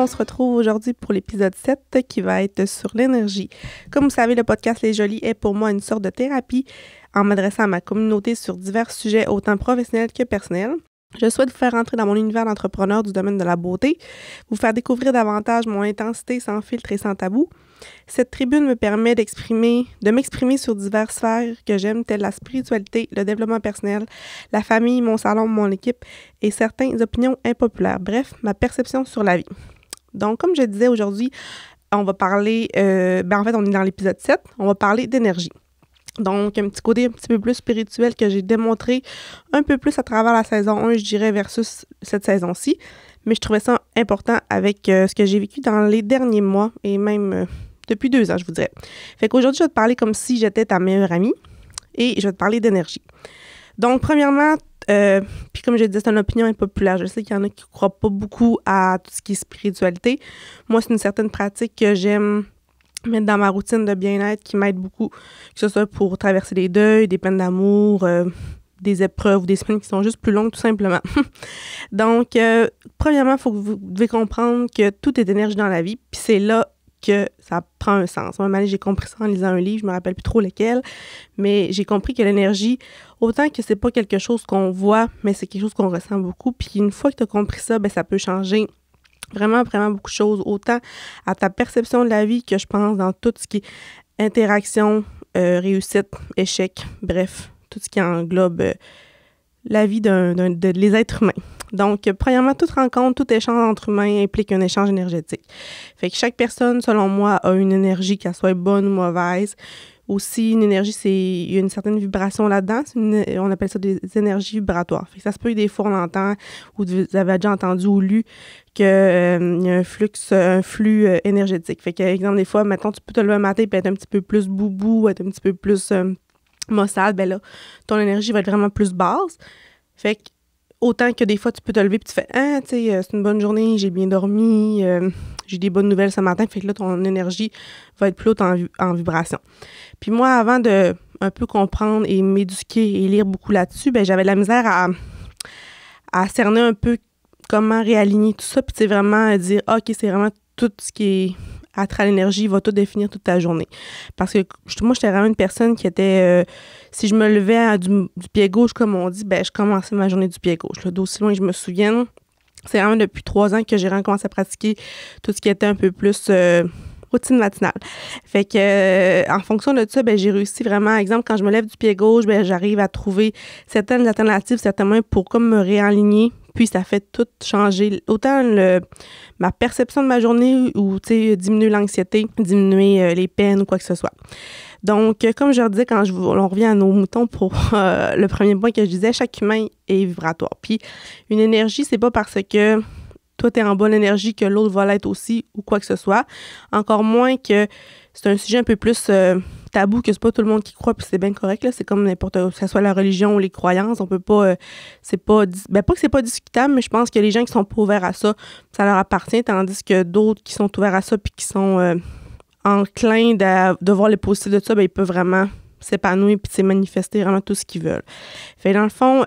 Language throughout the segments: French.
on se retrouve aujourd'hui pour l'épisode 7 qui va être sur l'énergie. Comme vous savez, le podcast Les Jolies est pour moi une sorte de thérapie en m'adressant à ma communauté sur divers sujets autant professionnels que personnels. Je souhaite vous faire entrer dans mon univers d'entrepreneur du domaine de la beauté, vous faire découvrir davantage mon intensité sans filtre et sans tabou. Cette tribune me permet de m'exprimer sur diverses sphères que j'aime, telles la spiritualité, le développement personnel, la famille, mon salon, mon équipe et certaines opinions impopulaires. Bref, ma perception sur la vie. Donc, comme je disais aujourd'hui, on va parler, en fait, on est dans l'épisode 7, on va parler d'énergie. Donc, un petit côté un petit peu plus spirituel que j'ai démontré un peu plus à travers la saison 1, je dirais, versus cette saison-ci. Mais je trouvais ça important avec ce que j'ai vécu dans les derniers mois et même depuis 2 ans, je vous dirais. Fait qu'aujourd'hui, je vais te parler comme si j'étais ta meilleure amie et je vais te parler d'énergie. Donc, premièrement, puis comme je disais, c'est une opinion impopulaire. Je sais qu'il y en a qui ne croient pas beaucoup à tout ce qui est spiritualité. Moi, c'est une certaine pratique que j'aime mettre dans ma routine de bien-être qui m'aide beaucoup, que ce soit pour traverser des deuils, des peines d'amour, des épreuves ou des semaines qui sont juste plus longues, tout simplement. Donc, premièrement, vous devez comprendre que tout est énergie dans la vie, puis c'est là que ça prend un sens. À un moment donné, j'ai compris ça en lisant un livre, je me rappelle plus trop lequel, mais j'ai compris que l'énergie, autant que c'est pas quelque chose qu'on voit, mais c'est quelque chose qu'on ressent beaucoup, puis une fois que tu as compris ça, ben ça peut changer vraiment, vraiment beaucoup de choses, autant à ta perception de la vie que je pense dans tout ce qui est interaction, réussite, échec, bref, tout ce qui englobe la vie les êtres humains. Donc, premièrement, toute rencontre, tout échange entre humains implique un échange énergétique. Fait que chaque personne, selon moi, a une énergie, qu'elle soit bonne ou mauvaise. Aussi, une énergie, il y a une certaine vibration là-dedans. On appelle ça des énergies vibratoires. Fait que ça se peut, des fois, on entend, ou vous avez déjà entendu ou lu qu'il y a un flux énergétique. Fait que, exemple, des fois, mettons, tu peux te lever un matin et être un petit peu plus boubou, être un petit peu plus maussade, ben là, ton énergie va être vraiment plus basse. Fait que, autant que des fois, tu peux te lever et tu fais « Ah, tu sais, c'est une bonne journée, j'ai bien dormi, j'ai des bonnes nouvelles ce matin. » Fait que là, ton énergie va être plus haute en vibration. Puis moi, avant de un peu comprendre et m'éduquer et lire beaucoup là-dessus, ben j'avais de la misère à cerner un peu comment réaligner tout ça. Puis c'est vraiment dire « OK, c'est vraiment tout ce qui est attrait à l'énergie va tout définir toute ta journée. » Parce que moi, j'étais vraiment une personne qui était... si je me levais du pied gauche, comme on dit, ben je commençais ma journée du pied gauche. Là, d'aussi loin que je me souvienne, c'est vraiment depuis 3 ans que j'ai recommencé à pratiquer tout ce qui était un peu plus routine matinale. Fait que en fonction de ça, ben j'ai réussi vraiment, exemple, quand je me lève du pied gauche, ben j'arrive à trouver certaines alternatives, certains moyens pour comme me réaligner. Puis ça fait tout changer, autant ma perception de ma journée ou, tu sais, diminuer l'anxiété, diminuer les peines ou quoi que ce soit. Donc, comme je le disais, quand on revient à nos moutons pour le premier point que je disais, chaque humain est vibratoire. Puis une énergie, c'est pas parce que toi, tu es en bonne énergie que l'autre va l'être aussi ou quoi que ce soit. Encore moins que c'est un sujet un peu plus tabou, que c'est pas tout le monde qui croit, puis c'est bien correct, là. C'est comme n'importe, que ce soit la religion ou les croyances, on peut pas, pas que c'est pas discutable, mais je pense que les gens qui sont pas ouverts à ça, ça leur appartient, tandis que d'autres qui sont ouverts à ça puis qui sont enclins de voir les positifs de ça, ben ils peuvent vraiment s'épanouir puis manifester vraiment tout ce qu'ils veulent. Fait dans le fond,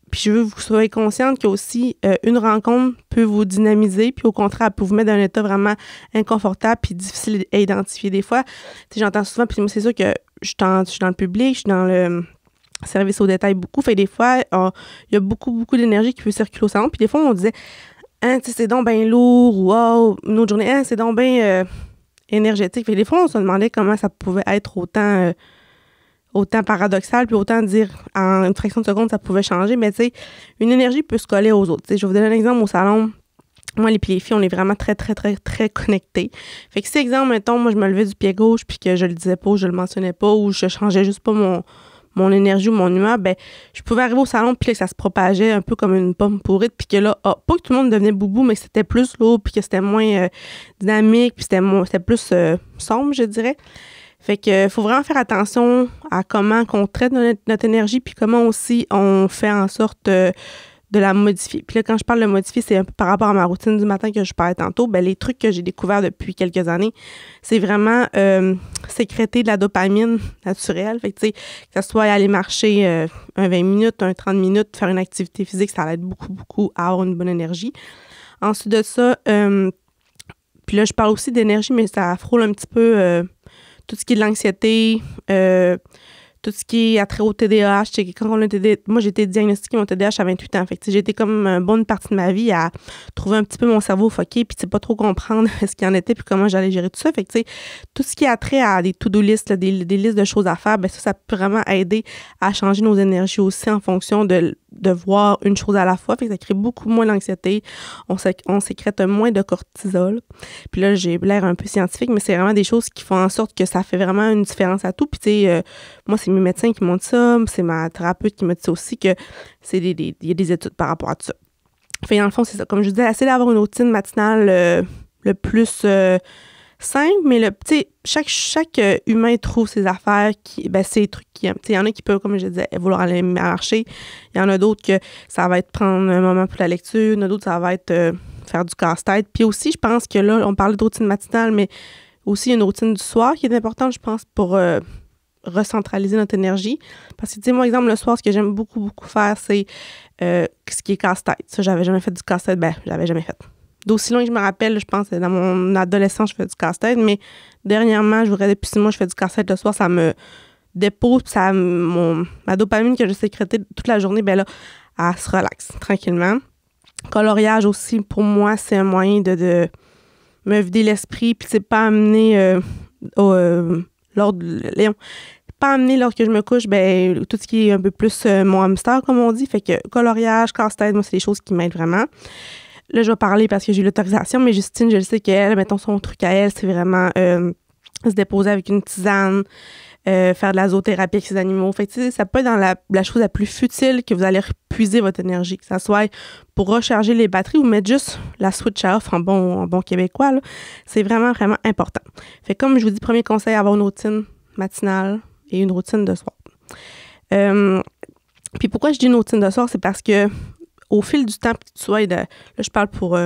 puis je veux que vous soyez consciente qu'il y a aussi une rencontre peut vous dynamiser, puis au contraire, elle peut vous mettre dans un état vraiment inconfortable puis difficile à identifier. Des fois, j'entends souvent, puis moi, c'est sûr que je suis dans le public, je suis dans le service au détail beaucoup. Fait des fois, il y a beaucoup, beaucoup d'énergie qui peut circuler au salon. Puis des fois, on disait, hein, tu sais, c'est donc bien lourd, ou une autre journée, hein, c'est donc bien énergétique. Fait des fois, on se demandait comment ça pouvait être autant paradoxal, puis autant dire en une fraction de seconde, ça pouvait changer. Mais tu sais, une énergie peut se coller aux autres. T'sais, je vais vous donner un exemple au salon. Moi, les filles, on est vraiment très, très, très, très connectés. Fait que si, exemple, mettons, moi, je me levais du pied gauche, puis que je le disais pas, ou je le mentionnais pas, ou je changeais juste pas mon énergie ou mon humeur, ben je pouvais arriver au salon, puis que ça se propageait un peu comme une pomme pourrite, puis que là, pas que tout le monde devenait boubou, mais que c'était plus lourd, puis que c'était moins dynamique, puis c'était plus sombre, je dirais. Fait que faut vraiment faire attention à comment qu'on traite notre énergie, puis comment aussi on fait en sorte de la modifier. Puis là, quand je parle de modifier, c'est un peu par rapport à ma routine du matin que je parlais tantôt. Ben les trucs que j'ai découverts depuis quelques années, c'est vraiment sécréter de la dopamine naturelle. Fait que, tu sais, que ce soit aller marcher un 20 minutes, un 30 minutes, faire une activité physique, ça aide beaucoup, beaucoup à avoir une bonne énergie. Ensuite de ça, Puis là, je parle aussi d'énergie, mais ça frôle un petit peu tout ce qui est de l'anxiété, tout ce qui est attrait au TDAH. Quand on a moi, j'ai été diagnostiquée mon TDAH à 28 ans. Fait que j'ai été comme une bonne partie de ma vie à trouver un petit peu mon cerveau foqué, puis pas trop comprendre ce qu'il en était, puis comment j'allais gérer tout ça. Fait que tout ce qui est attrait à des to-do list, là, des listes de choses à faire, ben ça peut vraiment aider à changer nos énergies aussi en fonction de voir une chose à la fois. Fait que ça crée beaucoup moins d'anxiété. On sécrète moins de cortisol. Puis là, j'ai l'air un peu scientifique, mais c'est vraiment des choses qui font en sorte que ça fait vraiment une différence à tout. Puis moi, c'est mes médecins qui m'ont dit ça, c'est ma thérapeute qui m'a dit ça aussi, que il y a des études par rapport à tout ça. Fait que dans le fond, c'est ça. Comme je disais, essayer d'avoir une routine matinale le plus simple, mais chaque humain trouve ses affaires, ses trucs qu'il aime. Il y en a qui peuvent, comme je disais, vouloir aller marcher. Il y en a d'autres que ça va être prendre un moment pour la lecture. Il y en a d'autres, ça va être faire du casse-tête. Puis aussi, je pense que là, on parlait de routine matinale, mais aussi une routine du soir qui est importante, je pense, pour recentraliser notre énergie. Parce que, moi, exemple, le soir, ce que j'aime beaucoup, beaucoup faire, c'est ce qui est casse-tête. Ça, j'avais jamais fait du casse-tête. J'avais jamais fait. D'aussi loin que je me rappelle, je pense, dans mon adolescence, je fais du casse-tête, mais dernièrement, depuis 6 mois, je fais du casse-tête le soir, ça me dépose, ma dopamine que je sécrétais toute la journée, là, elle se relaxe tranquillement. Coloriage aussi, pour moi, c'est un moyen de me vider l'esprit, puis c'est pas amener pas amener lors que je me couche, tout ce qui est un peu plus mon hamster, comme on dit. Fait que coloriage, casse-tête, moi, c'est des choses qui m'aident vraiment. Là, je vais parler parce que j'ai eu l'autorisation, mais Justine, je le sais qu'elle, mettons, son truc à elle, c'est vraiment se déposer avec une tisane, faire de la zoothérapie avec ses animaux. Fait que, ça peut être dans la chose la plus futile que vous allez repuiser votre énergie, que ça soit pour recharger les batteries ou mettre juste la switch off en bon québécois, là. C'est vraiment, vraiment important. Fait que, comme je vous dis, premier conseil, avoir une routine matinale et une routine de soir. Puis pourquoi je dis une routine de soir, c'est parce que au fil du temps, là, je parle pour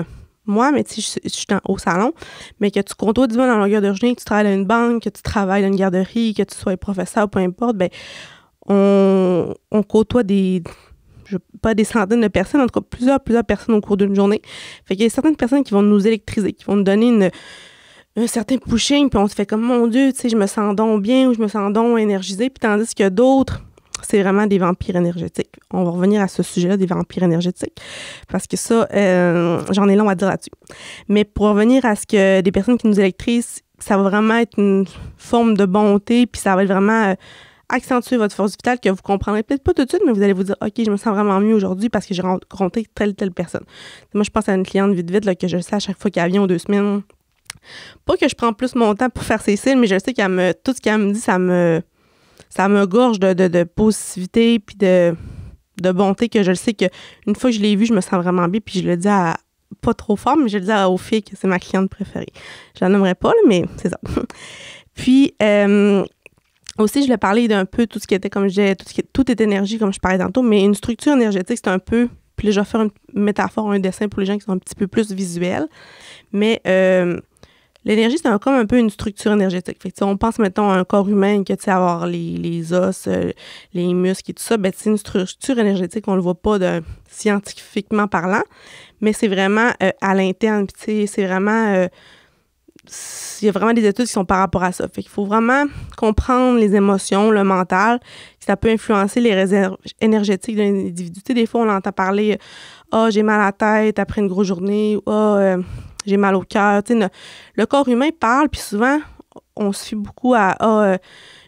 moi, mais je suis au salon, mais que tu côtoies du monde dans la longueur de journée, que tu travailles dans une banque, que tu travailles dans une garderie, que tu sois professeur, peu importe, on côtoie pas des centaines de personnes, en tout cas plusieurs personnes au cours d'une journée. Fait qu'il y a certaines personnes qui vont nous électriser, qui vont nous donner un certain pushing, puis on se fait comme, mon Dieu, je me sens donc bien ou je me sens donc énergisée, puis tandis que d'autres, c'est vraiment des vampires énergétiques. On va revenir à ce sujet-là, des vampires énergétiques, parce que ça, j'en ai long à dire là-dessus. Mais pour revenir à ce que des personnes qui nous électrisent, ça va vraiment être une forme de bonté, puis ça va être vraiment accentuer votre force vitale que vous comprendrez peut-être pas tout de suite, mais vous allez vous dire, OK, je me sens vraiment mieux aujourd'hui parce que j'ai rencontré telle personne. Moi, je pense à une cliente vite, là, que je sais à chaque fois qu'elle vient aux 2 semaines. Pas que je prends plus mon temps pour faire ses cils, mais je sais tout ce qu'elle me dit, ça me gorge de positivité puis de bonté, que je le sais qu'une fois que je l'ai vue, je me sens vraiment bien, puis je le dis pas trop fort, mais je le dis aux filles que c'est ma cliente préférée. Je la nommerai pas, là, mais c'est ça. Puis, aussi, je voulais parler d'un peu tout ce qui était, comme je disais, tout est énergie, comme je parlais tantôt, mais une structure énergétique, c'est un peu, puis là, je vais faire une métaphore, un dessin pour les gens qui sont un petit peu plus visuels, mais l'énergie, c'est comme un peu une structure énergétique. Fait que, on pense, mettons, à un corps humain, que, avoir les os, les muscles et tout ça, c'est une structure énergétique, on le voit pas scientifiquement parlant, mais c'est vraiment à l'interne, puis c'est vraiment... il y a vraiment des études qui sont par rapport à ça. Fait qu'il faut vraiment comprendre les émotions, le mental, que ça peut influencer les réserves énergétiques d'un individu. Des fois, on entend parler « j'ai mal à la tête après une grosse journée » ou « j'ai mal au cœur ». Le corps humain parle, puis souvent, on se fie beaucoup à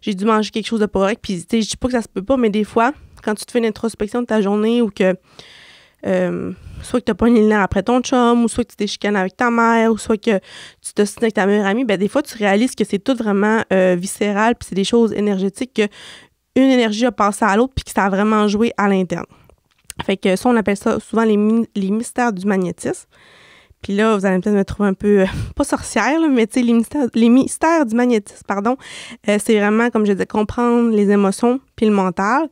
j'ai dû manger quelque chose de pas correct ». Puis, je dis pas que ça se peut pas, mais des fois, quand tu te fais une introspection de ta journée ou que soit que tu n'as pas une nerf après ton chum, ou soit que tu t'es chicané avec ta mère, ou soit que tu te signes avec ta meilleure amie, des fois, tu réalises que c'est tout vraiment viscéral, puis c'est des choses énergétiques, qu'une énergie a passé à l'autre, puis que ça a vraiment joué à l'interne. Fait que ça, on appelle ça souvent les mystères du magnétisme. Puis là, vous allez peut-être me trouver un peu, pas sorcière, là, mais les mystères du magnétisme, c'est vraiment, comme je disais, comprendre les émotions puis le mental.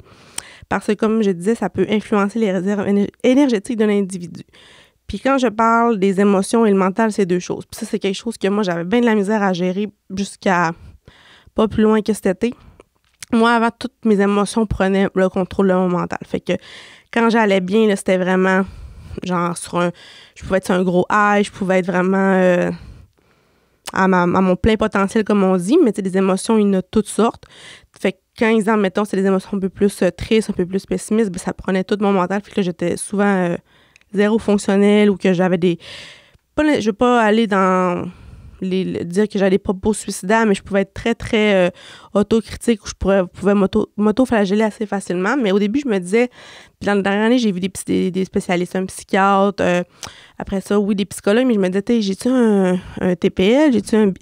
Parce que, comme je disais, ça peut influencer les réserves énergétiques d'un individu. Puis quand je parle des émotions et le mental, c'est 2 choses. Puis ça, c'est quelque chose que moi, j'avais bien de la misère à gérer jusqu'à pas plus loin que cet été. Moi, avant, toutes mes émotions prenaient le contrôle de mon mental. Fait que quand j'allais bien, là, c'était vraiment genre je pouvais être sur un gros high, je pouvais être vraiment à mon plein potentiel, comme on dit, mais des émotions, il y en a toutes sortes. Fait que quand, exemple, mettons, c'est des émotions un peu plus tristes, un peu plus pessimistes, ben, ça prenait tout mon mental. Fait que là, j'étais souvent zéro fonctionnelle ou que j'avais des... je veux pas aller dans... dire que j'avais des propos suicidaires, mais je pouvais être très, très autocritique, où je pouvais m'auto-flageller assez facilement. Mais au début, je me disais, puis dans la dernière année, j'ai vu des spécialistes, un psychiatre, après ça, oui, des psychologues, mais je me disais, j'ai-tu un TPL, j'ai-tu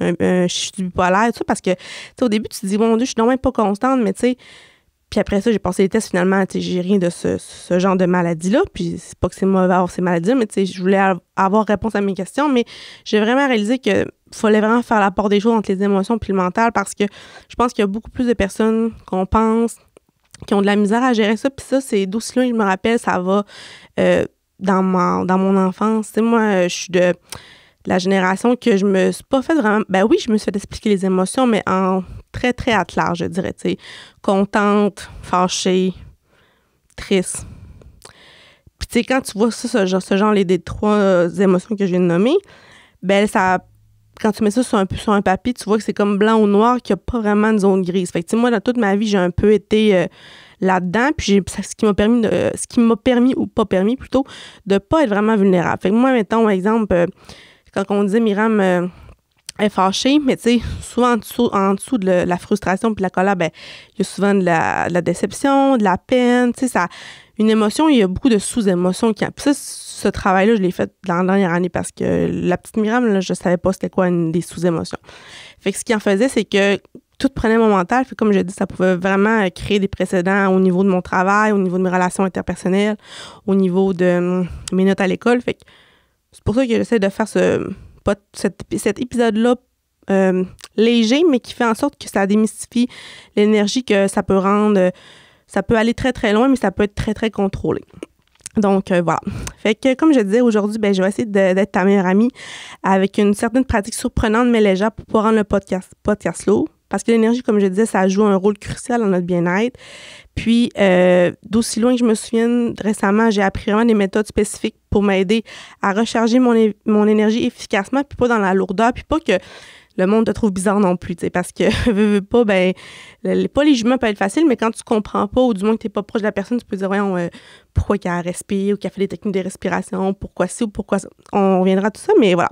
je suis bipolaire, tout ça, parce que, au début, tu te dis, bon Dieu, je suis non même pas constante, mais tu sais, puis après ça, j'ai passé les tests, finalement, tu sais, j'ai rien de ce genre de maladie-là, puis c'est pas que c'est mauvais d'avoir ces maladies-là, mais tu sais, je voulais avoir réponse à mes questions, mais j'ai vraiment réalisé que fallait vraiment faire la part des choses entre les émotions puis le mental, parce que je pense qu'il y a beaucoup plus de personnes qu'on pense qui ont de la misère à gérer ça, puis ça, c'est d'aussi loin que je me rappelle, ça va dans mon enfance. Tu sais, moi, je suis de la génération que je me suis pas fait vraiment... Ben oui, je me suis fait expliquer les émotions, mais en très, très à large, je dirais, tu sais. Contente, fâchée, triste. Puis tu sais, quand tu vois ça, ce genre les trois émotions que je viens de nommer, ben ça... Quand tu mets ça sur un papier, tu vois que c'est comme blanc ou noir, qu'il n'y a pas vraiment de zone grise. Fait que tu sais, moi, dans toute ma vie, j'ai un peu été là-dedans, puis ce qui m'a permis ou pas permis, plutôt, de pas être vraiment vulnérable. Fait que moi, mettons, exemple... quand on disait Myriam est fâchée, mais tu sais, souvent en dessous de la frustration puis de la colère, ben il y a souvent de la déception, de la peine, tu sais, une émotion, il y a beaucoup de sous-émotions. Puis ça, ce travail-là, je l'ai fait dans la dernière année parce que la petite Myriam, là, je savais pas c'était quoi des sous-émotions. Fait que ce qui en faisait, c'est que tout prenait mon mental. Fait que comme je dis, ça pouvait vraiment créer des précédents au niveau de mon travail, au niveau de mes relations interpersonnelles, au niveau de mes notes à l'école. Fait que c'est pour ça que j'essaie de faire cet épisode-là léger, mais qui fait en sorte que ça démystifie l'énergie que ça peut rendre. Ça peut aller très, très loin, mais ça peut être très, très contrôlé. Donc, voilà. Fait que, comme je disais, aujourd'hui, ben, je vais essayer d'être ta meilleure amie avec une certaine pratique surprenante, mais légère pour pouvoir rendre le podcast lourd. Parce que l'énergie, comme je disais, ça joue un rôle crucial dans notre bien-être. Puis, d'aussi loin que je me souvienne, récemment, j'ai appris vraiment des méthodes spécifiques pour m'aider à recharger mon énergie efficacement, puis pas dans la lourdeur, puis pas que le monde te trouve bizarre non plus, tu sais, parce que, veux pas, ben, pas les jugements peuvent être faciles, mais quand tu comprends pas, ou du moins que t'es pas proche de la personne, tu peux dire, voyons, pourquoi qu'elle respire, ou qu'elle fait des techniques de respiration, pourquoi ci ou pourquoi ça. On reviendra à tout ça, mais voilà.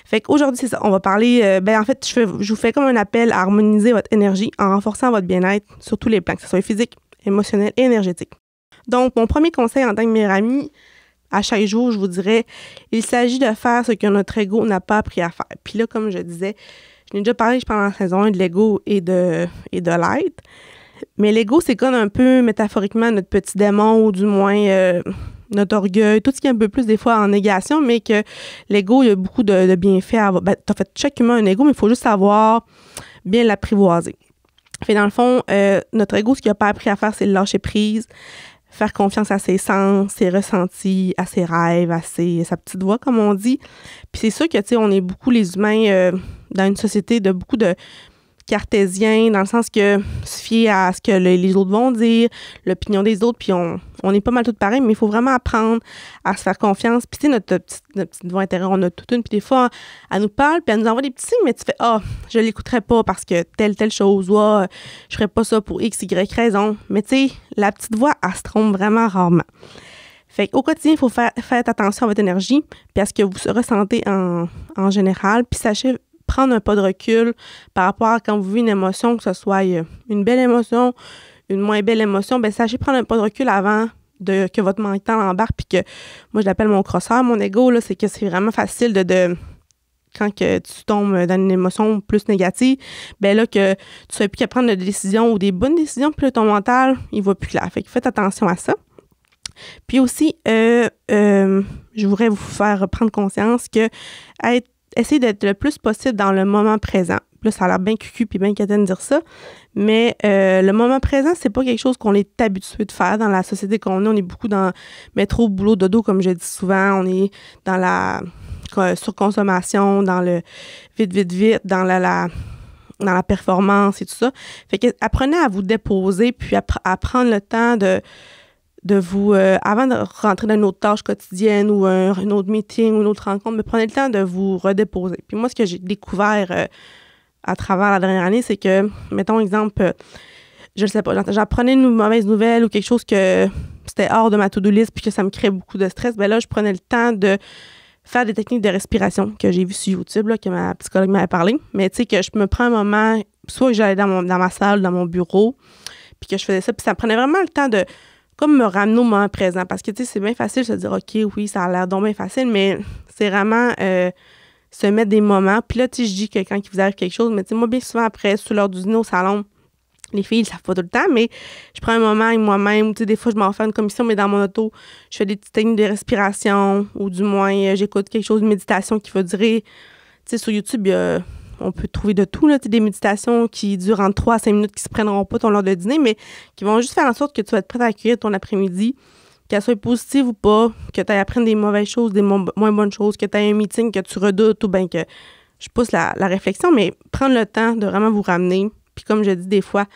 Fait qu'aujourd'hui, c'est ça. On va parler, en fait, je vous fais comme un appel à harmoniser votre énergie en renforçant votre bien-être sur tous les plans, que ce soit physique, émotionnel et énergétique. Donc, mon premier conseil en tant que meilleure amie, à chaque jour, je vous dirais, il s'agit de faire ce que notre ego n'a pas appris à faire. Puis là, comme je disais, je n'ai déjà parlé, je pense, dans la saison 1 de l'ego et de l'être. Mais l'ego, c'est comme un peu métaphoriquement notre petit démon, ou du moins notre orgueil, tout ce qui est un peu plus des fois en négation, mais que l'ego, il y a beaucoup de bienfaits à avoir. Ben, en fait, chaque humain a un ego, mais il faut juste savoir bien l'apprivoiser. Fait dans le fond, notre ego, ce qu'il n'a pas appris à faire, c'est le lâcher prise, faire confiance à ses sens, ses ressentis, à ses rêves, à sa petite voix, comme on dit. Puis c'est sûr que, tu sais, on est beaucoup les humains dans une société de beaucoup de cartésiens, dans le sens que se fier à ce que les autres vont dire, l'opinion des autres, puis on est pas mal toutes pareilles, mais il faut vraiment apprendre à se faire confiance. Puis tu sais, notre petite voix intérieure, on a toute une, puis des fois, elle nous parle, puis elle nous envoie des petits signes, mais tu fais « Ah, je l'écouterai pas parce que telle chose, ou je ferai pas ça pour X, Y raison. » Mais tu sais, la petite voix, elle se trompe vraiment rarement. Fait qu'au quotidien, il faut faire attention à votre énergie, puis à ce que vous ressentez en général, puis sachez prendre un pas de recul par rapport à quand vous vivez une émotion, que ce soit une belle émotion, une moins belle émotion, ben sachez prendre un pas de recul avant que votre mental embarque, puis que, moi je l'appelle mon crosseur, mon ego, là, c'est que c'est vraiment facile de quand que tu tombes dans une émotion plus négative, ben là que tu ne sais plus qu'à prendre des décisions ou des bonnes décisions, puis là, ton mental, il va plus clair. Fait que faites attention à ça. Puis aussi, je voudrais vous faire prendre conscience que essayez d'être le plus possible dans le moment présent. Là, ça a l'air bien cucu puis bien quétaine de dire ça, mais le moment présent, c'est pas quelque chose qu'on est habitué de faire dans la société qu'on est. On est beaucoup dans métro, boulot, dodo, comme je dis souvent. On est dans la surconsommation, dans le vite, dans la performance et tout ça. Fait que apprenez à vous déposer puis à prendre le temps de de vous, avant de rentrer dans une autre tâche quotidienne ou un autre meeting ou une autre rencontre, mais prenez le temps de vous redéposer. Puis moi, ce que j'ai découvert à travers la dernière année, c'est que, mettons exemple, je ne sais pas, j'apprenais une mauvaise nouvelle ou quelque chose que c'était hors de ma to-do list puis que ça me crée beaucoup de stress, bien là, je prenais le temps de faire des techniques de respiration que j'ai vues sur YouTube, là, que ma psychologue m'avait parlé. Mais tu sais, que je me prends un moment, soit que j'allais dans ma salle, dans mon bureau, puis que je faisais ça, puis ça me prenait vraiment le temps de comme me ramener au moment présent. Parce que, tu sais, c'est bien facile de se dire, OK, oui, ça a l'air donc bien facile, mais c'est vraiment se mettre des moments. Puis là, tu sais, je dis que quand il vous arrive quelque chose, mais tu sais, moi, bien souvent, après, sur l'heure du dîner au salon, les filles, ils ne savent pas tout le temps, mais je prends un moment avec moi-même. Tu sais, des fois, je m'en fais une commission, mais dans mon auto, je fais des petites techniques de respiration ou du moins, j'écoute quelque chose de méditation qui va durer. Tu sais, sur YouTube, on peut trouver de tout, là, des méditations qui durent entre 3 à 5 minutes, qui ne se prendront pas ton l'heure de dîner, mais qui vont juste faire en sorte que tu vas être prête à accueillir ton après-midi, qu'elle soit positive ou pas, que tu ailles apprendre des mauvaises choses, des moins bonnes choses, que tu aies un meeting que tu redoutes ou bien que je pousse la réflexion, mais prendre le temps de vraiment vous ramener. Puis comme je dis des fois,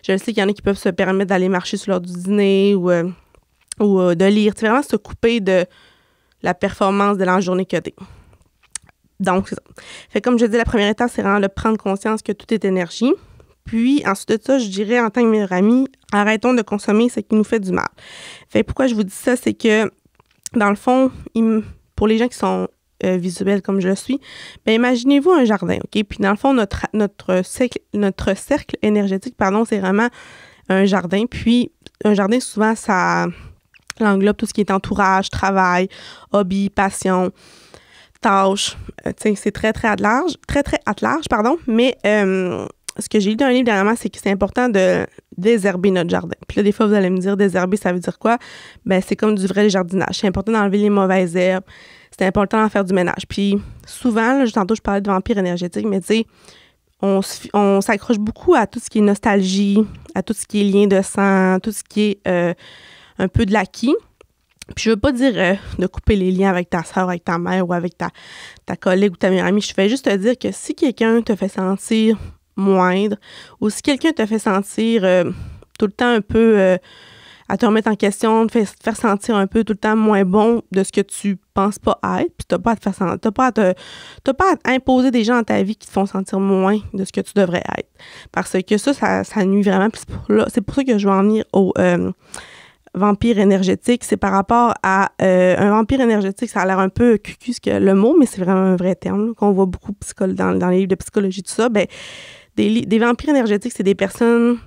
je sais qu'il y en a qui peuvent se permettre d'aller marcher sur l'heure du dîner ou de lire. C'est vraiment se couper de la performance de la journée que t'es. Donc, c'est ça. Fait comme je dis, la première étape, c'est vraiment de prendre conscience que tout est énergie. Puis, ensuite de ça, je dirais, en tant que meilleur ami, arrêtons de consommer ce qui nous fait du mal. Fait pourquoi je vous dis ça, c'est que, dans le fond, pour les gens qui sont visuels comme je le suis, bien, imaginez-vous un jardin, OK? Puis dans le fond, notre cercle énergétique, c'est vraiment un jardin. Puis un jardin, souvent, ça englobe tout ce qui est entourage, travail, hobby, passion, tâches. Tu sais, c'est très à large, mais ce que j'ai lu dans un livre dernièrement, c'est que c'est important de désherber notre jardin. Puis là, des fois, vous allez me dire, désherber, ça veut dire quoi? Bien, c'est comme du vrai jardinage. C'est important d'enlever les mauvaises herbes. C'est important d'en faire du ménage. Puis souvent, là, tantôt, je parlais de vampire énergétique, mais tu sais, on s'accroche beaucoup à tout ce qui est nostalgie, à tout ce qui est lien de sang, tout ce qui est un peu de l'acquis. Puis je veux pas dire de couper les liens avec ta soeur, avec ta mère ou avec ta collègue ou ta meilleure amie. Je fais juste te dire que si quelqu'un te fait sentir moindre ou si quelqu'un te fait sentir tout le temps un peu à te remettre en question, te faire sentir un peu tout le temps moins bon de ce que tu penses pas être, puis t'as pas à imposer des gens dans ta vie qui te font sentir moins de ce que tu devrais être. Parce que ça nuit vraiment. Puis c'est pour ça que je veux en venir au vampire énergétique. C'est par rapport à un vampire énergétique, ça a l'air un peu cucu le mot, mais c'est vraiment un vrai terme là, qu'on voit beaucoup dans les livres de psychologie, tout ça. Ben, des vampires énergétiques, c'est des personnes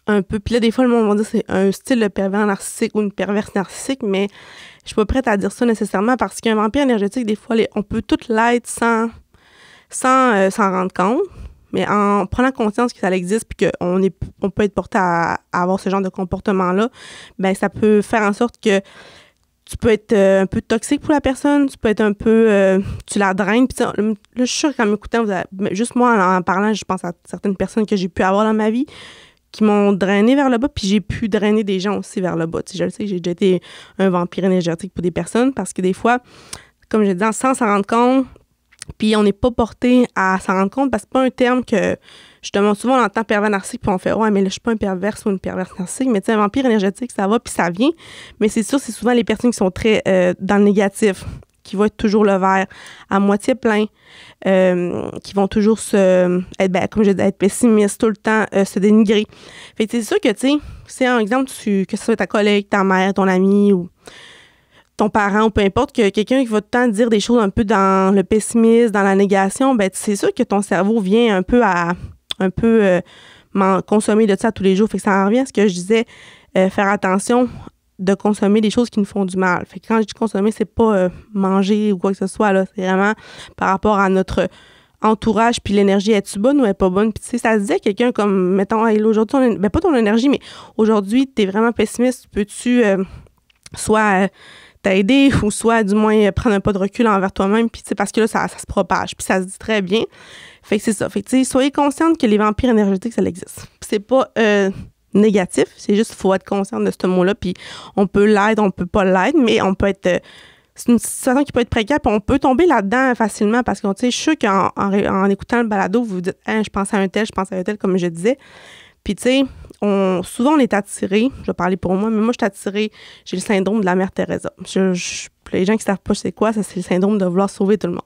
un peu, puis là, des fois, le monde va dire que c'est un style de pervers narcissique ou une perverse narcissique, mais je suis pas prête à dire ça nécessairement parce qu'un vampire énergétique, des fois, on peut tout l'être sans s'en rendre compte, mais en prenant conscience que ça existe puis qu'on peut être porté à avoir ce genre de comportement-là, ben ça peut faire en sorte que tu peux être un peu toxique pour la personne, tu peux être un peu... tu la draines. Puis là, je suis sûre qu'en m'écoutant, juste moi, en parlant, je pense à certaines personnes que j'ai pu avoir dans ma vie qui m'ont drainé vers le bas, puis j'ai pu drainer des gens aussi vers le bas. Tu sais, je le sais, j'ai déjà été un vampire énergétique pour des personnes parce que des fois, comme je disais, sans s'en rendre compte, puis on n'est pas porté à s'en rendre compte parce que c'est pas un terme que, justement, souvent on entend pervers narcissique, puis on fait « Ouais, mais là, je suis pas un perverse ou une perverse narcissique. » Mais tu sais, un vampire énergétique, ça va, puis ça vient. Mais c'est sûr, c'est souvent les personnes qui sont très dans le négatif, qui vont être toujours le verre à moitié plein, qui vont toujours comme je dis, être pessimistes tout le temps, se dénigrer. Fait que c'est sûr que, tu sais, c'est un exemple, que ce soit ta collègue, ta mère, ton ami ou ton parent ou peu importe, que quelqu'un qui va tout le temps dire des choses un peu dans le pessimisme, dans la négation, ben c'est sûr que ton cerveau vient un peu à consommer de ça tous les jours. Fait que ça en revient à ce que je disais, faire attention de consommer des choses qui nous font du mal. Fait que quand je dis consommer, c'est pas manger ou quoi que ce soit, là. C'est vraiment par rapport à notre entourage, puis l'énergie, est-tu bonne ou est pas bonne? Puis tu sais, ça se dit à quelqu'un comme, mettons, hey, aujourd'hui, pas ton énergie, mais aujourd'hui, t'es vraiment pessimiste, peux-tu soit t'aider ou soit du moins prendre un pas de recul envers toi-même, puis tu sais, parce que là, ça se propage, puis ça se dit très bien. Fait que c'est ça. Fait que tu sais, soyez consciente que les vampires énergétiques, ça existe. Puis c'est pas négatif, c'est juste qu'il faut être consciente de ce mot-là, puis on peut l'aider, on peut pas l'aider, mais on peut être... c'est une situation qui peut être précaire, puis on peut tomber là-dedans facilement, parce que, tu sais, je suis sûre qu'en écoutant le balado, vous vous dites « je pense à un tel », comme je disais. Puis, tu sais, souvent, on est attiré, je vais parler pour moi, mais moi, je suis attirée, j'ai le syndrome de la mère Teresa. Les gens qui ne savent pas c'est quoi, ça, c'est le syndrome de vouloir sauver tout le monde.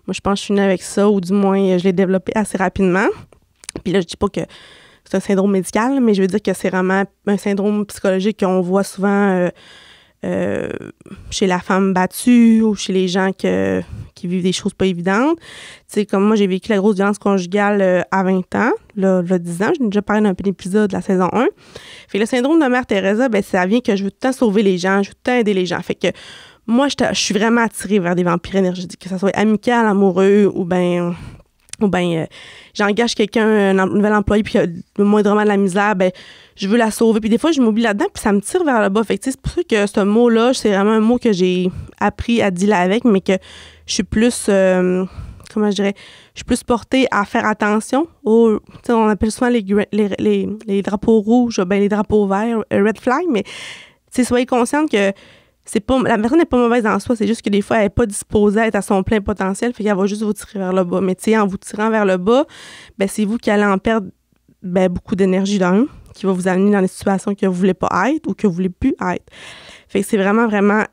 Moi, je pense que je suis née avec ça, ou du moins, je l'ai développé assez rapidement. Puis là, je dis pas que c'est un syndrome médical, mais je veux dire que c'est vraiment un syndrome psychologique qu'on voit souvent chez la femme battue ou chez les gens qui vivent des choses pas évidentes. Tu sais, comme moi, j'ai vécu la grosse violence conjugale à 20 ans, là, 10 ans. J'ai déjà parlé d'un peu d'épisode de la saison 1. Fait que le syndrome de mère Teresa, ben ça vient que je veux tout le temps sauver les gens, je veux tout le temps aider les gens. Fait que moi, je suis vraiment attirée vers des vampires énergétiques, que ça soit amical, amoureux ou bien j'engage quelqu'un, un nouvel employé, puis le moindrement de la misère, ben je veux la sauver. Puis des fois, je m'oublie là-dedans, puis ça me tire vers le bas. Fait que c'est pour ça que ce mot-là, c'est vraiment un mot que j'ai appris à dealer avec, mais que je suis plus, comment je dirais, je suis plus portée à faire attention aux, tu sais, on appelle souvent les drapeaux rouges, ben les drapeaux verts, red flag, mais tu sais, soyez consciente que c'est pas, la personne n'est pas mauvaise en soi, c'est juste que des fois, elle n'est pas disposée à être à son plein potentiel, fait qu'elle va juste vous tirer vers le bas. Mais tu sais, en vous tirant vers le bas, ben c'est vous qui allez en perdre beaucoup d'énergie d'un, qui va vous amener dans des situations que vous ne voulez pas être ou que vous ne voulez plus être. Fait que c'est vraiment, vraiment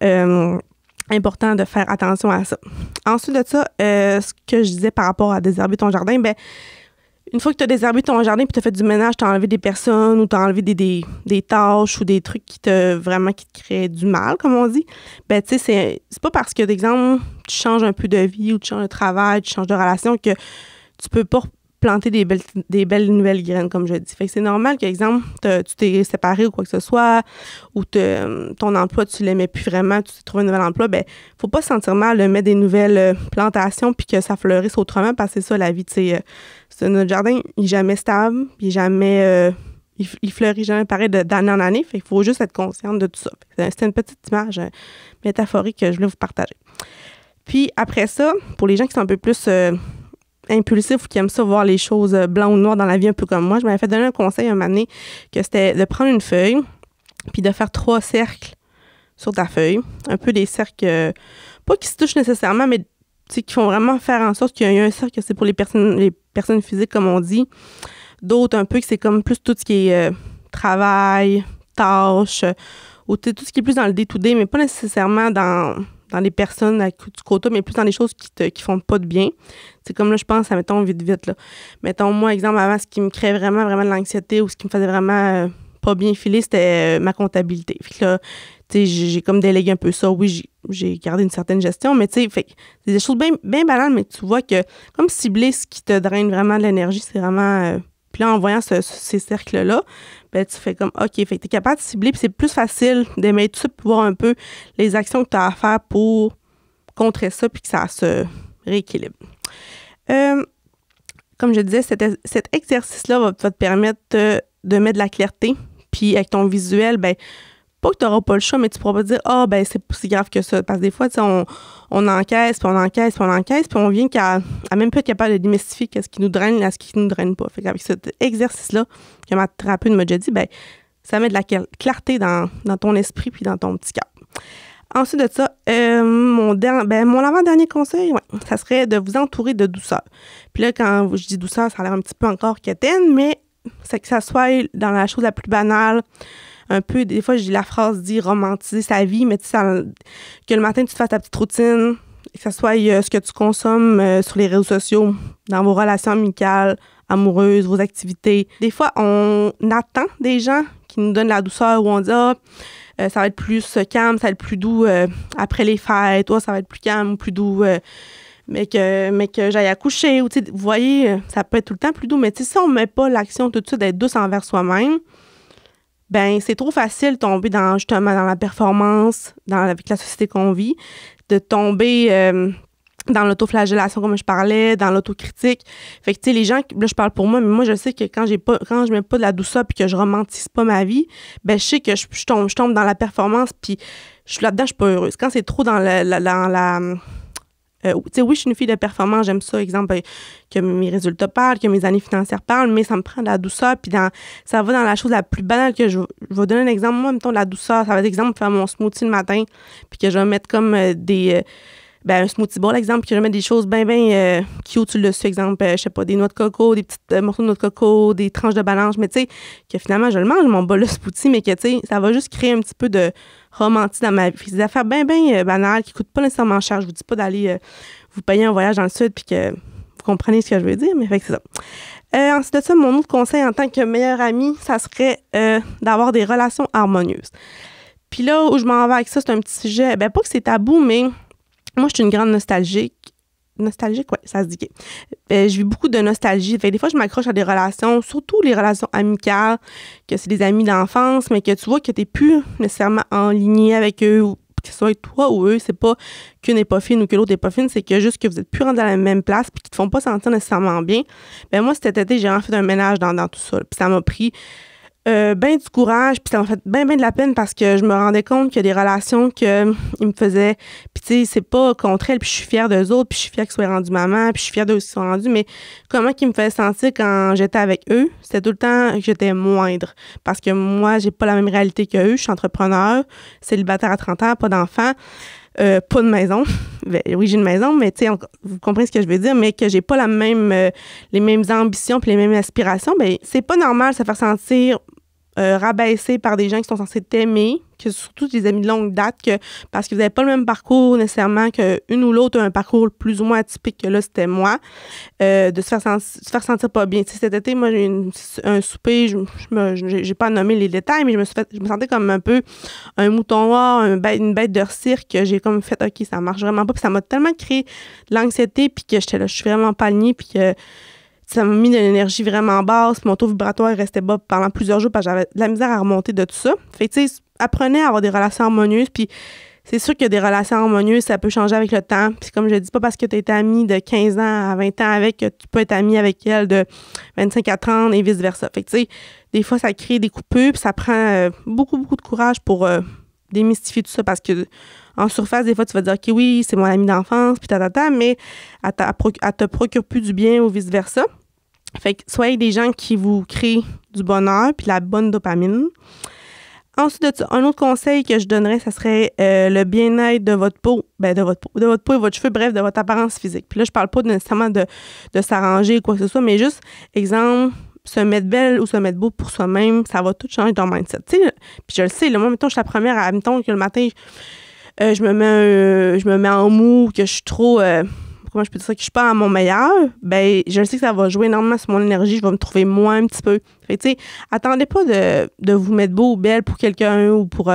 important de faire attention à ça. Ensuite de ça, ce que je disais par rapport à désherber ton jardin, ben une fois que tu as désherbé ton jardin puis tu as fait du ménage, tu as enlevé des personnes ou tu as enlevé des tâches ou des trucs qui te créent du mal, comme on dit, ben tu sais, c'est pas parce que, d'exemple, tu changes un peu de vie ou tu changes de travail, tu changes de relation que tu peux pas planter des belles nouvelles graines, comme je dis. Fait que c'est normal qu'exemple, tu t'es séparé ou quoi que ce soit, ou ton emploi, tu l'aimais plus vraiment, tu t'es trouvé un nouvel emploi, ben faut pas se sentir mal de mettre des nouvelles plantations puis que ça fleurisse autrement, parce que c'est ça, la vie, tu sais. Notre jardin, il est jamais stable, il est jamais... il fleurit jamais pareil d'année en année, fait qu'il faut juste être consciente de tout ça. C'était une petite image métaphorique que je voulais vous partager. Puis après ça, pour les gens qui sont un peu plus... impulsif ou qui aime ça voir les choses blanc ou noir dans la vie, un peu comme moi, je m'avais fait donner un conseil un moment donné que c'était de prendre une feuille puis de faire 3 cercles sur ta feuille. Un peu des cercles, pas qui se touchent nécessairement, mais qui font vraiment faire en sorte qu'il y a un cercle que c'est pour les personnes physiques, comme on dit. D'autres, un peu, que c'est comme plus tout ce qui est travail, tâches, ou tout ce qui est plus dans le day-to-day, mais pas nécessairement dans les personnes du quota, mais plus dans les choses qui font pas de bien. C'est comme là, je pense, mettons, vite, là. Mettons, moi, exemple, avant, ce qui me créait vraiment, vraiment de l'anxiété ou ce qui me faisait vraiment pas bien filer, c'était ma comptabilité. Fait que là, tu sais, j'ai comme délégué un peu ça. Oui, j'ai gardé une certaine gestion, mais tu sais, fait c'est des choses bien, bien banales, mais tu vois que comme cibler ce qui te draine vraiment de l'énergie, c'est vraiment... puis là, en voyant ces cercles-là, ben tu fais comme, OK, fait que tu es capable de cibler, puis c'est plus facile d'aimer tout ça, puis voir un peu les actions que tu as à faire pour contrer ça, puis que ça se rééquilibre. Comme je disais, cet exercice-là va te permettre de mettre de la clarté, puis avec ton visuel, ben pas que tu n'auras pas le choix, mais tu pourras pas dire « Ah, ben c'est pas si grave que ça ». Parce que des fois, tu sais, on encaisse, puis on encaisse, puis on encaisse, puis on vient à même pas être capable de démystifier ce qui nous draine et ce qui nous draine pas. Fait qu'avec cet exercice-là, que ma thérapeute m'a déjà dit, ben ça met de la clarté dans ton esprit puis dans ton petit cœur. Ensuite de ça, mon avant-dernier conseil, ça serait de vous entourer de douceur. Puis là, quand je dis douceur, ça a l'air un petit peu encore quétaine, mais c'est que ça soit dans la chose la plus banale, un peu, des fois, je dis la phrase dit romantiser sa vie, mais tu sais, que le matin, tu te fasses ta petite routine, que ce soit ce que tu consommes sur les réseaux sociaux, dans vos relations amicales, amoureuses, vos activités. Des fois, on attend des gens qui nous donnent la douceur, où on dit « ça va être plus calme, ça va être plus doux après les fêtes, ça va être plus calme ou plus doux mais que j'aille accoucher ». Ou tu sais, vous voyez, ça peut être tout le temps plus doux, mais tu sais, si on ne met pas l'action tout de suite d'être douce envers soi-même, ben c'est trop facile de tomber justement dans la performance, avec la société qu'on vit, de tomber dans l'autoflagellation, comme je parlais, dans l'autocritique. Fait que, tu sais, les gens, là, je parle pour moi, mais moi, je sais que quand je mets pas de la douceur puis que je romantise pas ma vie, ben je sais que je tombe dans la performance puis je suis là-dedans, je suis pas heureuse. Quand c'est trop dans tu sais, oui, je suis une fille de performance, j'aime ça, exemple, que mes résultats parlent, que mes années financières parlent, mais ça me prend de la douceur, puis ça va dans la chose la plus banale que je vais donner un exemple. Moi, mettons, de la douceur, ça va être exemple, faire mon smoothie le matin, puis que je vais mettre comme des un smoothie bowl, exemple, que je mets des choses bien cute sur le dessus, exemple, je sais pas, des noix de coco, des petites morceaux de noix de coco, des tranches de banane, mais tu sais, que finalement, je le mange, mon bol de smoothie, mais que, tu sais, ça va juste créer un petit peu de romantisme dans ma vie. C'est des affaires bien banales qui coûtent pas nécessairement cher. Je vous dis pas d'aller vous payer un voyage dans le sud puis que vous comprenez ce que je veux dire, mais fait que c'est ça. Ensuite de ça, mon autre conseil en tant que meilleur ami, ça serait d'avoir des relations harmonieuses. Puis là, où je m'en vais avec ça, c'est un petit sujet, pas que c'est tabou, mais moi, je suis une grande nostalgique. Nostalgique, oui, ça se dit. Je vis beaucoup de nostalgie. Fait que des fois, je m'accroche à des relations, surtout les relations amicales, que c'est des amis d'enfance, mais que tu vois que tu n'es plus nécessairement en ligne avec eux, ou que ce soit toi ou eux, c'est pas qu'une n'est pas fine ou que l'autre n'est pas fine, c'est que juste que vous n'êtes plus rendus à la même place puis qu'ils te font pas sentir nécessairement bien. Moi, cet été, j'ai vraiment fait un ménage dans tout ça. Puis ça m'a pris ben du courage, puis ça m'a fait ben de la peine parce que je me rendais compte qu'il y a des relations qu'ils me faisaient, puis tu sais, c'est pas contre elles, puis je suis fière d'eux autres, puis je suis fière qu'ils soient rendus maman, puis je suis fière d'eux qui sont rendus, mais comment qu'ils me faisaient sentir quand j'étais avec eux, c'était tout le temps que j'étais moindre, parce que moi, j'ai pas la même réalité qu'eux, je suis entrepreneur, célibataire à 30 ans, pas d'enfant, pas de maison. Oui, j'ai une maison, mais tu sais, vous comprenez ce que je veux dire, mais que j'ai pas les mêmes ambitions puis les mêmes aspirations, c'est pas normal de se faire sentir rabaissé par des gens qui sont censés t'aimer, que surtout des amis de longue date, parce que vous n'avez pas le même parcours nécessairement, qu'une ou l'autre a un parcours plus ou moins atypique, que là, c'était moi, de se faire sentir pas bien. Tu sais, cet été, moi, j'ai eu un souper, j'ai pas nommé les détails, mais je me sentais comme un peu un mouton noir, une bête de cirque, que j'ai comme fait, OK, ça marche vraiment pas, puis ça m'a tellement créé de l'anxiété, puis que j'étais là, je suis vraiment pas alignée, puis que ça m'a mis de l'énergie vraiment basse. Mon taux vibratoire restait bas pendant plusieurs jours parce que j'avais de la misère à remonter de tout ça. Fait que, tu sais, apprenez à avoir des relations harmonieuses. Puis, c'est sûr que des relations harmonieuses, ça peut changer avec le temps. Puis, comme je dis, pas parce que tu es amie de 15 ans à 20 ans avec que tu peux être amie avec elle de 25 à 30 et vice-versa. Fait que, tu sais, des fois, ça crée des coupures. Puis, ça prend beaucoup de courage pour démystifier tout ça parce que en surface, des fois, tu vas dire, OK, oui, c'est mon ami d'enfance, puis mais elle te procure plus du bien ou vice-versa. Fait que soyez des gens qui vous créent du bonheur puis la bonne dopamine. Ensuite de ça, un autre conseil que je donnerais, ça serait le bien-être de votre peau, de votre peau et votre cheveu, bref, de votre apparence physique. Puis là, je parle pas nécessairement de s'arranger ou quoi que ce soit, mais juste, exemple, se mettre belle ou se mettre beau pour soi-même, ça va tout changer ton mindset. Tu sais, puis je le sais, là, moi, mettons, je suis la première à, mettons, que le matin, je me mets en mou, que je suis trop... comment je peux dire ça, que je suis pas à mon meilleur, je sais que ça va jouer énormément sur mon énergie, je vais me trouver moins un petit peu. Fait que, tu sais, attendez pas de vous mettre beau ou belle pour quelqu'un ou pour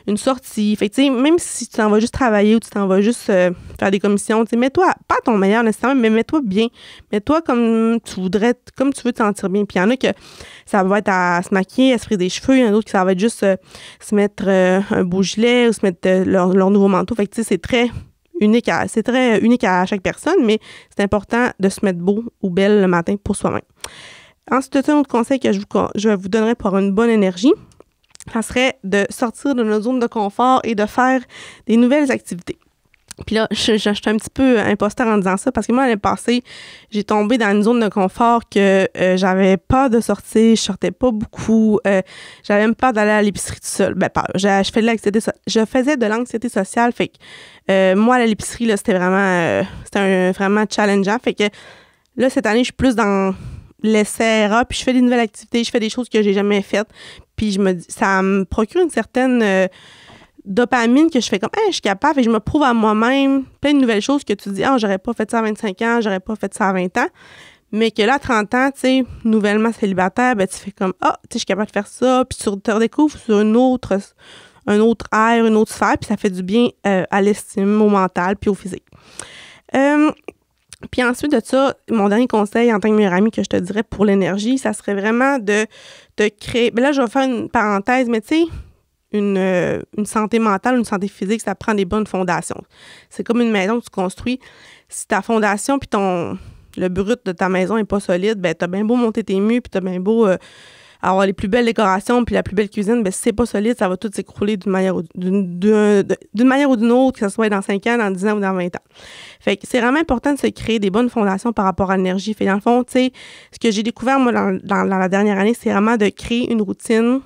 une sortie. Fait que, tu sais, même si tu t'en vas juste travailler ou tu t'en vas juste faire des commissions, tu sais, mets-toi, pas à ton meilleur nécessairement, mais mets-toi bien. Mets-toi comme tu veux te sentir bien. Puis il y en a que ça va être à se maquiller, à se frisser des cheveux, il y en a d'autres que ça va être juste se mettre un beau gilet ou se mettre leur nouveau manteau. Fait que, tu sais, c'est très unique à chaque personne, mais c'est important de se mettre beau ou belle le matin pour soi-même. Ensuite, un autre conseil que je vous donnerais pour avoir une bonne énergie, ça serait de sortir de notre zone de confort et de faire des nouvelles activités. Puis là, je suis un petit peu imposteur en disant ça parce que moi, l'année passée, j'ai tombé dans une zone de confort que j'avais peur de sortir, je sortais pas beaucoup, j'avais même peur d'aller à l'épicerie tout seul. Peur. Je faisais de l'anxiété sociale, fait que moi, à l'épicerie, là, c'était vraiment challengeant. Fait que là, cette année, je suis plus dans l'essai-erreur, puis je fais des nouvelles activités, je fais des choses que j'ai jamais faites, puis je me dis, ça me procure une certaine dopamine que je fais comme je suis capable et je me prouve à moi-même plein de nouvelles choses que tu dis j'aurais pas fait ça à 25 ans, j'aurais pas fait ça à 20 ans, mais que là à 30 ans, tu sais, nouvellement célibataire, tu fais comme tu sais, je suis capable de faire ça, puis tu te redécouvres sur un autre ère, une autre sphère, puis ça fait du bien à l'estime, au mental, puis au physique. Puis ensuite de ça, mon dernier conseil en tant que meilleur ami que je te dirais pour l'énergie, ça serait vraiment de te créer, là je vais faire une parenthèse, mais tu sais, une santé mentale, une santé physique, ça prend des bonnes fondations. C'est comme une maison que tu construis. Si ta fondation puis le brut de ta maison n'est pas solide, t'as bien beau monter tes murs puis t'as bien beau avoir les plus belles décorations puis la plus belle cuisine, si c'est pas solide, ça va tout s'écrouler d'une manière ou d'une autre, que ce soit dans 5 ans, dans 10 ans ou dans 20 ans. Fait que c'est vraiment important de se créer des bonnes fondations par rapport à l'énergie. Fait dans le fond, tu sais, ce que j'ai découvert, moi, dans la dernière année, c'est vraiment de créer une routine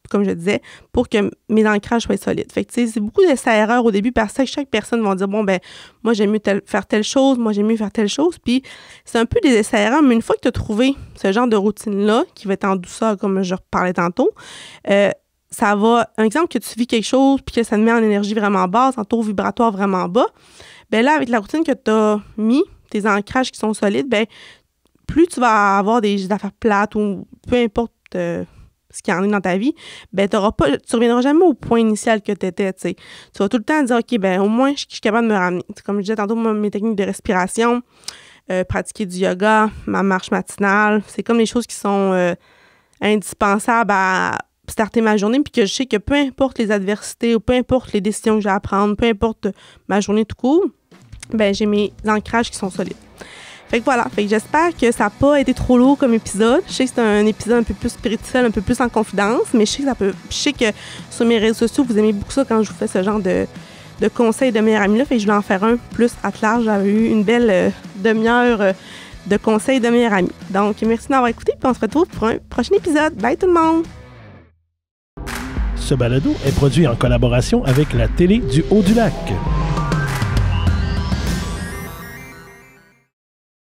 comme je disais, pour que mes ancrages soient solides. Fait que, tu sais, c'est beaucoup d'essais-erreurs au début parce que chaque personne va dire, bon, ben moi, j'aime mieux faire telle chose, moi, j'aime mieux faire telle chose. Puis, c'est un peu des essais-erreurs, mais une fois que tu as trouvé ce genre de routine-là, qui va être en douceur, comme je reparlais tantôt, ça va, un exemple que tu vis quelque chose puis que ça te met en énergie vraiment basse, en taux vibratoire vraiment bas, bien là, avec la routine que tu as mis, tes ancrages qui sont solides, bien, plus tu vas avoir des affaires plates ou peu importe ce qu'il y en a dans ta vie, bien, tu reviendras jamais au point initial que tu étais, tu sais. Tu vas tout le temps dire, OK, bien, au moins, je suis capable de me ramener. Comme je disais tantôt, mes techniques de respiration, pratiquer du yoga, ma marche matinale, c'est comme les choses qui sont indispensables à starter ma journée, puis que je sais que peu importe les adversités ou peu importe les décisions que j'ai à prendre, peu importe ma journée tout court, ben j'ai mes ancrages qui sont solides. Fait que voilà, fait que j'espère que ça n'a pas été trop lourd comme épisode. Je sais que c'est un épisode un peu plus spirituel, un peu plus en confidence, mais je sais que sur mes réseaux sociaux, vous aimez beaucoup ça quand je vous fais ce genre de conseils de meilleurs amis là. Fait que je voulais en faire un plus à large. J'avais eu une belle demi-heure de conseils de meilleurs amis. Donc, merci d'avoir écouté, puis on se retrouve pour un prochain épisode. Bye tout le monde! Ce balado est produit en collaboration avec la Télé du Haut-du-Lac.